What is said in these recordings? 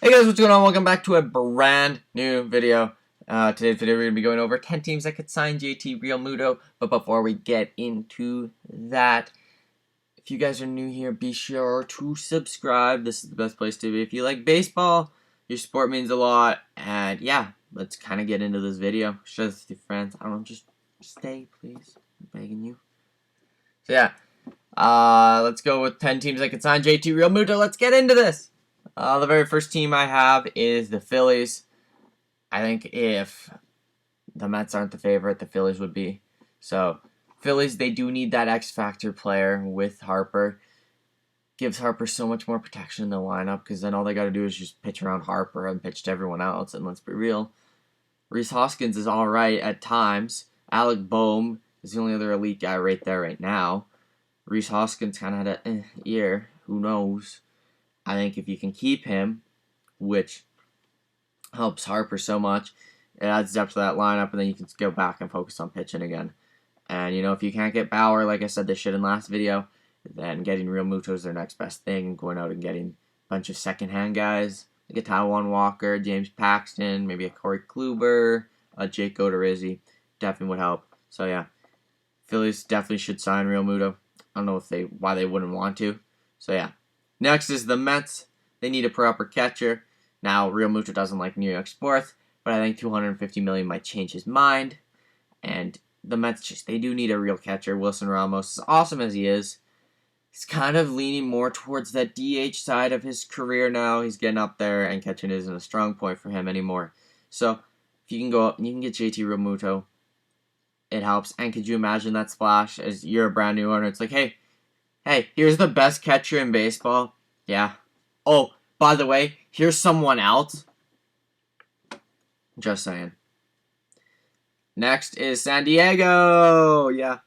Hey guys, what's going on? Welcome back to a brand new video. Today's video we're going to be going over 10 teams that could sign JT Realmuto. But before we get into that, if you guys are new here, be sure to subscribe. This is the best place to be. If you like baseball, your sport means a lot. And yeah, let's kind of get into this video. Share this with your friends. I don't know, just stay, please. I'm begging you. So yeah, let's go with 10 teams that could sign JT Realmuto. Let's get into this. The very first team I have is the Phillies. I think if the Mets aren't the favorite, the Phillies would be. So, Phillies, they do need that X Factor player with Harper. Gives Harper so much more protection in the lineup because then all they got to do is just pitch around Harper and pitch to everyone else. And let's be real, Rhys Hoskins is all right at times. Alec Boehm is the only other elite guy right there right now. Rhys Hoskins kind of had an year. Who knows? I think if you can keep him, which helps Harper so much, it adds depth to that lineup, and then you can go back and focus on pitching again. And, you know, if you can't get Bauer, like I said this shit in last video, then getting Realmuto is their next best thing, and going out and getting a bunch of second-hand guys, like a Taiwan Walker, James Paxton, maybe a Corey Kluber, a Jake Odorizzi, definitely would help. So, yeah, Phillies definitely should sign Realmuto. I don't know why they wouldn't want to. So, yeah. Next is the Mets. They need a proper catcher. Now, Realmuto doesn't like New York sports, but I think $250 million might change his mind. And the Mets they do need a real catcher. Wilson Ramos, as awesome as he is, he's kind of leaning more towards that DH side of his career now. He's getting up there, and catching isn't a strong point for him anymore. So, if you can go up and you can get JT Realmuto, it helps. And could you imagine that splash as you're a brand new owner? It's like, hey, here's the best catcher in baseball. Yeah. Oh, by the way, here's someone else. Just saying. Next is San Diego. Yeah.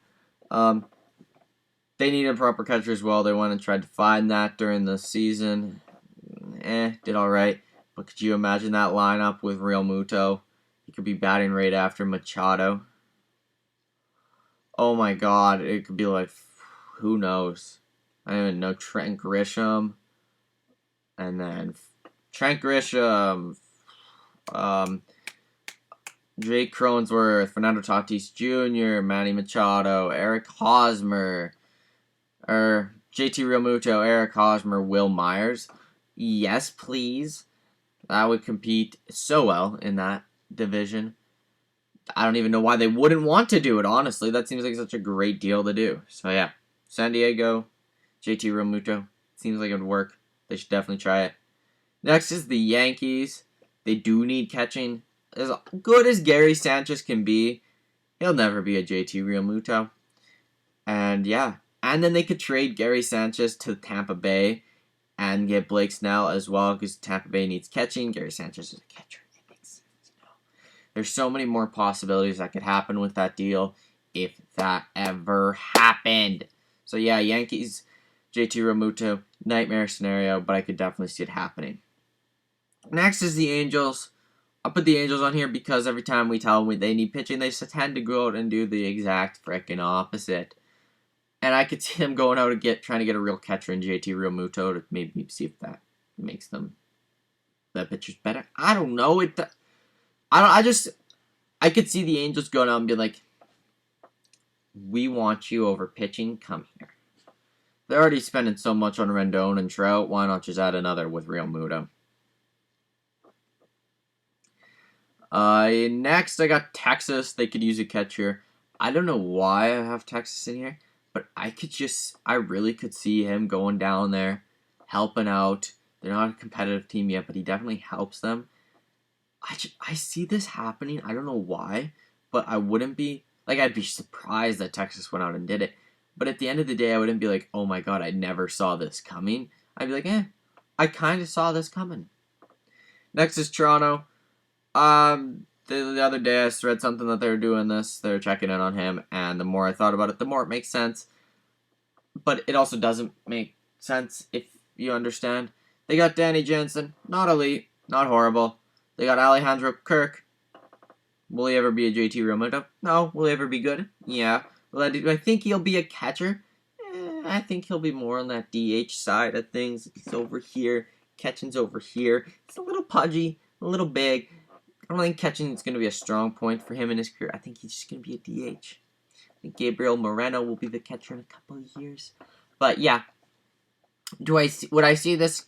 They need a proper catcher as well. They went and tried to find that during the season. Did all right. But could you imagine that lineup with Realmuto? He could be batting right after Machado. Oh my God, it could be like, who knows? I don't even know, Trent Grisham. And then Trent Grisham, Jake Cronenworth, Fernando Tatis Jr., Manny Machado, Eric Hosmer, JT Realmuto, Eric Hosmer, Will Myers. Yes, please. That would compete so well in that division. I don't even know why they wouldn't want to do it, honestly. That seems like such a great deal to do. So, yeah. San Diego, JT Realmuto. Seems like it would work. They should definitely try it. Next is the Yankees. They do need catching. As good as Gary Sanchez can be, he'll never be a JT Realmuto. And, yeah. And then they could trade Gary Sanchez to Tampa Bay and get Blake Snell as well because Tampa Bay needs catching. Gary Sanchez is a catcher. There's so many more possibilities that could happen with that deal if that ever happened. So yeah, Yankees, JT Realmuto, nightmare scenario, but I could definitely see it happening. Next is the Angels. I'll put the Angels on here because every time we tell them they need pitching, they just tend to go out and do the exact freaking opposite. And I could see them going out and trying to get a real catcher in JT Realmuto to maybe see if that makes them the pitchers better. I don't know. I could see the Angels going out and be like, we want you over pitching, come here. They're already spending so much on Rendon and Trout, why not just add another with Realmuto? Next, I got Texas. They could use a catcher. I don't know why I have Texas in here, but I really could see him going down there, helping out. They're not a competitive team yet, but he definitely helps them. I see this happening. I don't know why, but I wouldn't be like I'd be surprised that Texas went out and did it. But at the end of the day, I wouldn't be like, oh my God, I never saw this coming. I'd be like, I kind of saw this coming. Next is Toronto. The other day I read something that they were doing this. They were checking in on him, and the more I thought about it, the more it makes sense. But it also doesn't make sense if you understand. They got Danny Jansen, not elite, not horrible. They got Alejandro Kirk. Will he ever be a JT Realmuto? No. Will he ever be good? Yeah. Do I think he'll be a catcher? I think he'll be more on that DH side of things. He's over here Ketchin's over here. It's a little pudgy, a little big. I don't think Ketchin is going to be a strong point for him in his career. I think he's just going to be a DH. I think Gabriel Moreno will be the catcher in a couple of years. But yeah, would I see this?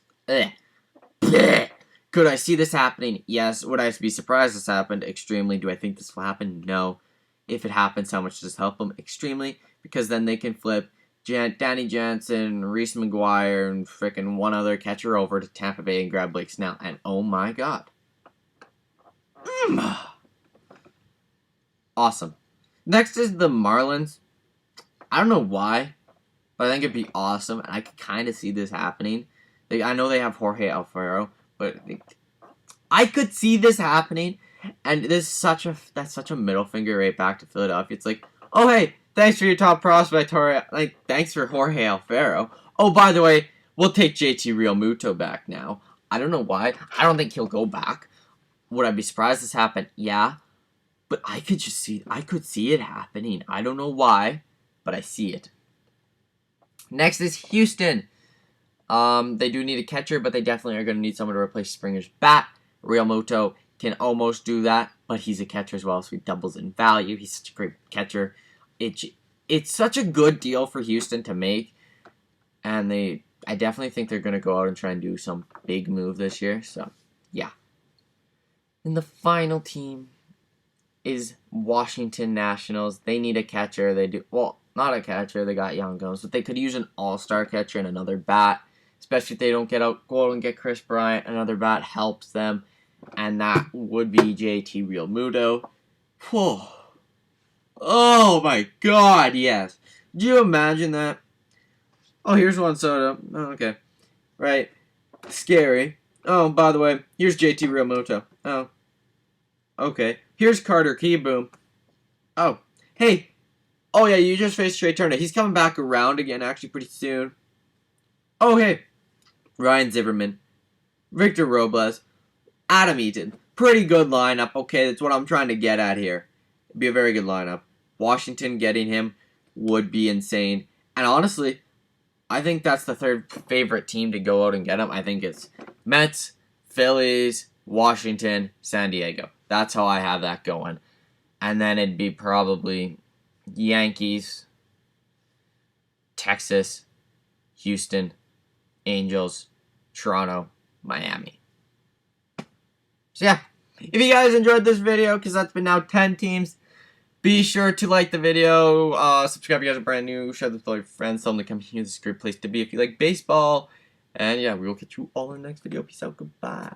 Could I see this happening? Yes. Would I be surprised this happened? Extremely. Do I think this will happen? No. If it happens, how much does this help them? Extremely, because then they can flip Danny Jansen, Reese McGuire, and frickin' one other catcher over to Tampa Bay and grab Blake Snell. And oh my god. Awesome. Next is the Marlins. I don't know why, but I think it'd be awesome, and I could kind of see this happening. I know they have Jorge Alfaro, but I could see this happening, and that's such a middle finger right back to Philadelphia. It's like, oh hey, thanks for your top prospect, Jorge. Like, thanks for Jorge Alfaro. Oh, by the way, we'll take JT Realmuto back now. I don't know why. I don't think he'll go back. Would I be surprised this happened? Yeah, but I could see it happening. I don't know why, but I see it. Next is Houston. They do need a catcher, but they definitely are going to need someone to replace Springer's bat. Realmuto can almost do that, but he's a catcher as well, so he doubles in value. He's such a great catcher. It's such a good deal for Houston to make, and I definitely think they're going to go out and try and do some big move this year. So, yeah. And the final team is Washington Nationals. They need a catcher. They do well, not a catcher. They got Young Guns, but they could use an all-star catcher and another bat. Especially if they don't go out and get Chris Bryant. Another bat helps them, and that would be JT Realmuto. Whew. Oh my God, yes. Do you imagine that? Oh, here's Juan Soto. Oh, okay, right. Scary. Oh, by the way, here's JT Realmuto. Oh, okay. Here's Carter Keyboom. Oh, hey. Oh yeah, you just faced Trey Turner. He's coming back around again, actually, pretty soon. Oh hey. Ryan Zimmerman, Victor Robles, Adam Eaton. Pretty good lineup. Okay, that's what I'm trying to get at here. It'd be a very good lineup. Washington getting him would be insane. And honestly, I think that's the third favorite team to go out and get him. I think it's Mets, Phillies, Washington, San Diego. That's how I have that going. And then it'd be probably Yankees, Texas, Houston, Angels, Toronto, Miami. So yeah, if you guys enjoyed this video, because that's been now 10 teams, be sure to like the video, subscribe if you guys are brand new, share this with all your friends, tell them to come here. This is a great place to be if you like baseball. And yeah, we will catch you all in the next video. Peace out, goodbye.